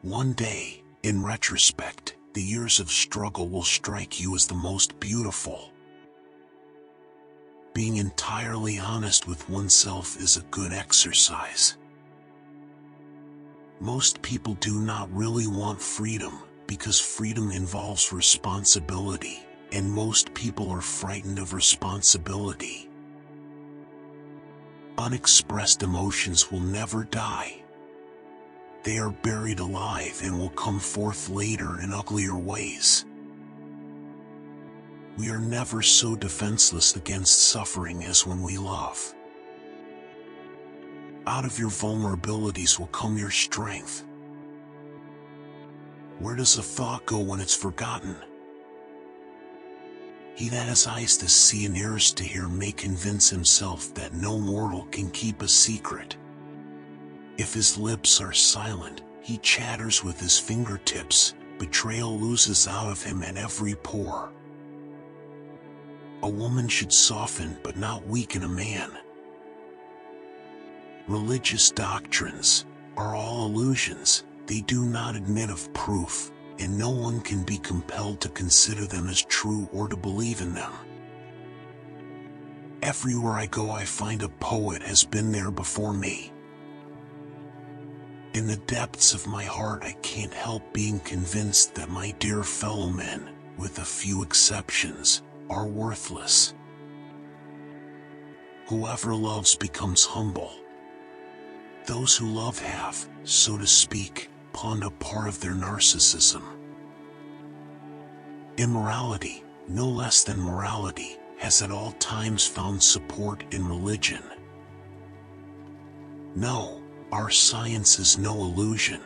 One day, in retrospect, the years of struggle will strike you as the most beautiful. Being entirely honest with oneself is a good exercise. Most people do not really want freedom, because freedom involves responsibility, and most people are frightened of responsibility. Unexpressed emotions will never die. They are buried alive and will come forth later in uglier ways. We are never so defenseless against suffering as when we love. Out of your vulnerabilities will come your strength. Where does a thought go when it's forgotten? He that has eyes to see and ears to hear may convince himself that no mortal can keep a secret. If his lips are silent, he chatters with his fingertips. Betrayal oozes out of him at every pore. A woman should soften but not weaken a man. Religious doctrines are all illusions. They do not admit of proof, and no one can be compelled to consider them as true or to believe in them. Everywhere I go I find a poet has been there before me. In the depths of my heart I can't help being convinced that my dear fellow men, with a few exceptions, are worthless. Whoever loves becomes humble. Those who love have, so to speak, pawned a part of their narcissism. Immorality, no less than morality, has at all times found support in religion. No, our science is no illusion.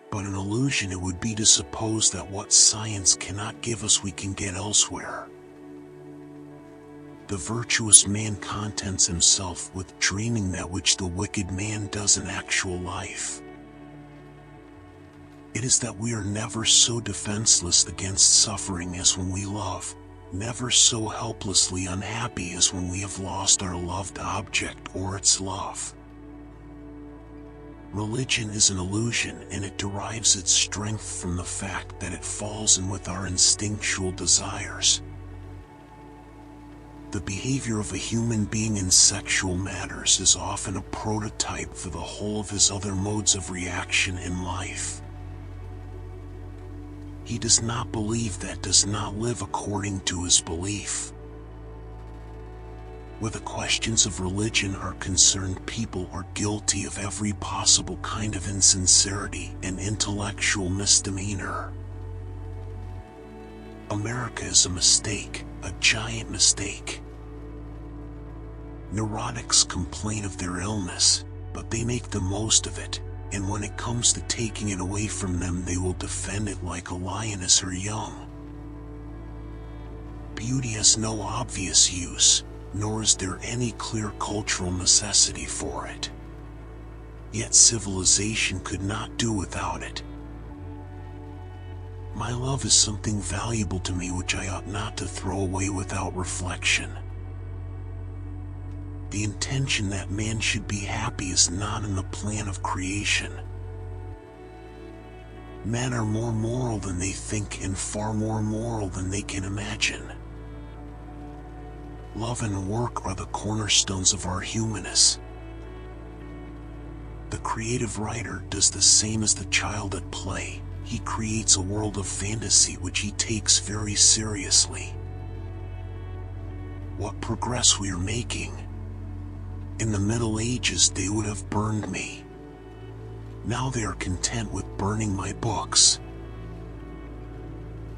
But an illusion it would be to suppose that what science cannot give us we can get elsewhere. The virtuous man contents himself with dreaming that which the wicked man does in actual life. It is that we are never so defenseless against suffering as when we love, never so helplessly unhappy as when we have lost our loved object or its love. Religion is an illusion, and it derives its strength from the fact that it falls in with our instinctual desires. The behavior of a human being in sexual matters is often a prototype for the whole of his other modes of reaction in life. He does not believe that does not live according to his belief. Where the questions of religion are concerned, people are guilty of every possible kind of insincerity and intellectual misdemeanor. America is a mistake, a giant mistake. Neurotics complain of their illness, but they make the most of it, and when it comes to taking it away from them, they will defend it like a lioness her young. Beauty has no obvious use, nor is there any clear cultural necessity for it. Yet civilization could not do without it. My love is something valuable to me which I ought not to throw away without reflection. The intention that man should be happy is not in the plan of creation. Men are more moral than they think and far more moral than they can imagine. Love and work are the cornerstones of our humanness. The creative writer does the same as the child at play. He creates a world of fantasy which he takes very seriously. What progress we are making! In the Middle Ages they would have burned me. Now they are content with burning my books.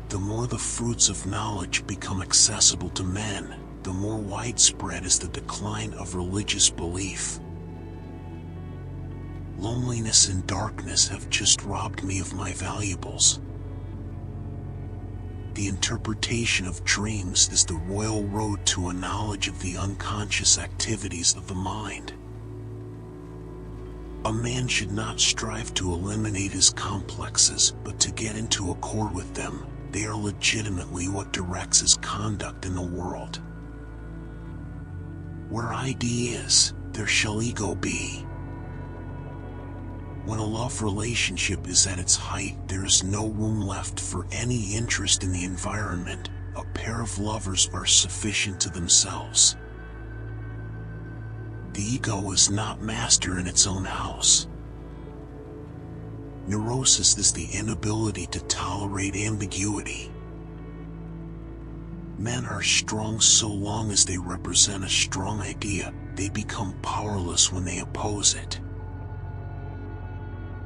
The more the fruits of knowledge become accessible to men, the more widespread is the decline of religious belief. Loneliness and darkness have just robbed me of my valuables. The interpretation of dreams is the royal road to a knowledge of the unconscious activities of the mind. A man should not strive to eliminate his complexes, but to get into accord with them. They are legitimately what directs his conduct in the world. Where ID is, there shall ego be. When a love relationship is at its height, there is no room left for any interest in the environment. A pair of lovers are sufficient to themselves. The ego is not master in its own house. Neurosis is the inability to tolerate ambiguity. Men are strong so long as they represent a strong idea. They become powerless when they oppose it.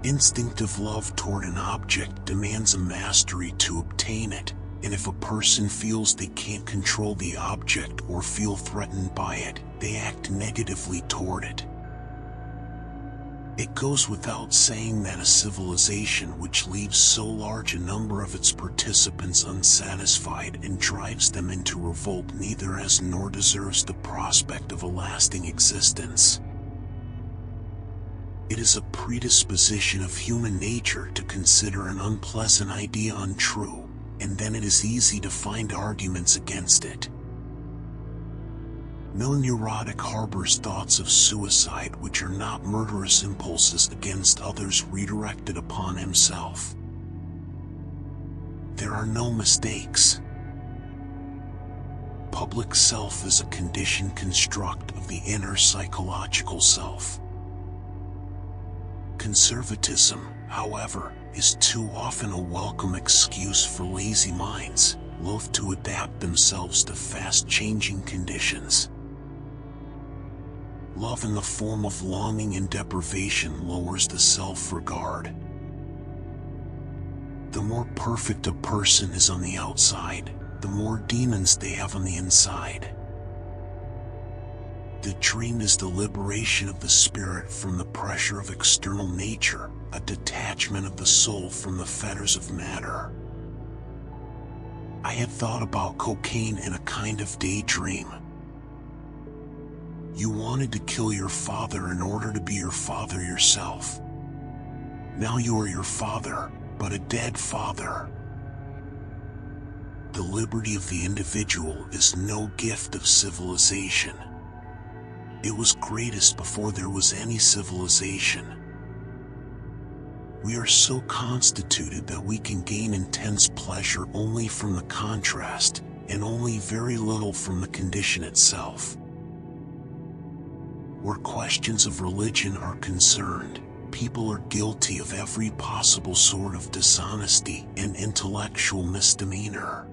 Instinctive love toward an object demands a mastery to obtain it, and if a person feels they can't control the object or feel threatened by it, they act negatively toward it. It goes without saying that a civilization which leaves so large a number of its participants unsatisfied and drives them into revolt neither has nor deserves the prospect of a lasting existence. It is a predisposition of human nature to consider an unpleasant idea untrue, and then it is easy to find arguments against it. No neurotic harbors thoughts of suicide which are not murderous impulses against others redirected upon himself. There are no mistakes. Public self is a conditioned construct of the inner psychological self. Conservatism, however, is too often a welcome excuse for lazy minds, loath to adapt themselves to fast-changing conditions. Love in the form of longing and deprivation lowers the self-regard. The more perfect a person is on the outside, the more demons they have on the inside. The dream is the liberation of the spirit from the pressure of external nature, a detachment of the soul from the fetters of matter. I had thought about cocaine in a kind of daydream. You wanted to kill your father in order to be your father yourself. Now you are your father, but a dead father. The liberty of the individual is no gift of civilization. It was greatest before there was any civilization. We are so constituted that we can gain intense pleasure only from the contrast, and only very little from the condition itself. Where questions of religion are concerned, people are guilty of every possible sort of dishonesty and intellectual misdemeanor.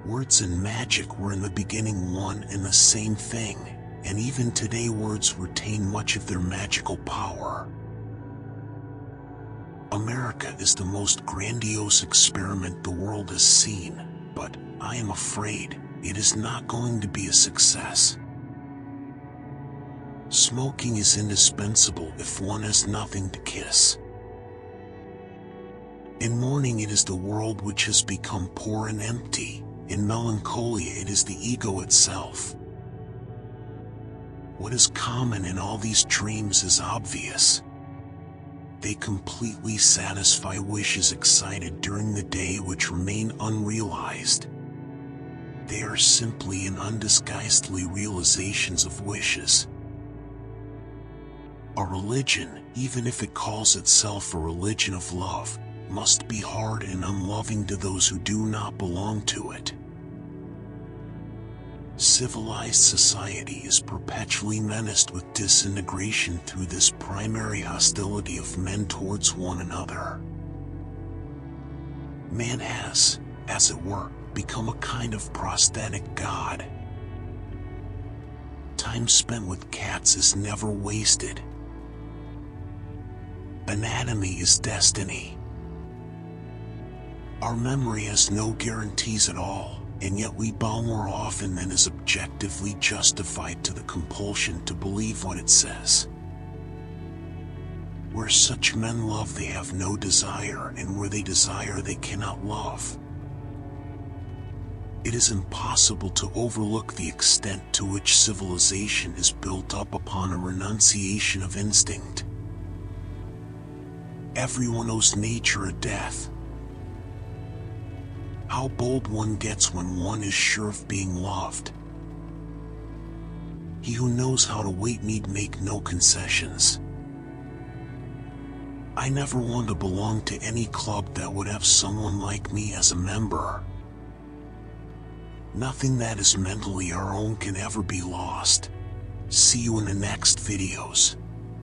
Words and magic were in the beginning one and the same thing, and even today words retain much of their magical power. America is the most grandiose experiment the world has seen, but I am afraid it is not going to be a success. Smoking is indispensable if one has nothing to kiss. In mourning it is the world which has become poor and empty. In melancholia it is the ego itself. What is common in all these dreams is obvious. They completely satisfy wishes excited during the day which remain unrealized. They are simply and undisguisedly realizations of wishes. A religion, even if it calls itself a religion of love, must be hard and unloving to those who do not belong to it. Civilized society is perpetually menaced with disintegration through this primary hostility of men towards one another. Man has, as it were, become a kind of prosthetic god. Time spent with cats is never wasted. Anatomy is destiny. Our memory has no guarantees at all, and yet we bow more often than is objectively justified to the compulsion to believe what it says. Where such men love they have no desire, and where they desire they cannot love. It is impossible to overlook the extent to which civilization is built up upon a renunciation of instinct. Everyone owes nature a death. How bold one gets when one is sure of being loved. He who knows how to wait need make no concessions. I never want to belong to any club that would have someone like me as a member. Nothing that is mentally our own can ever be lost. See you in the next videos.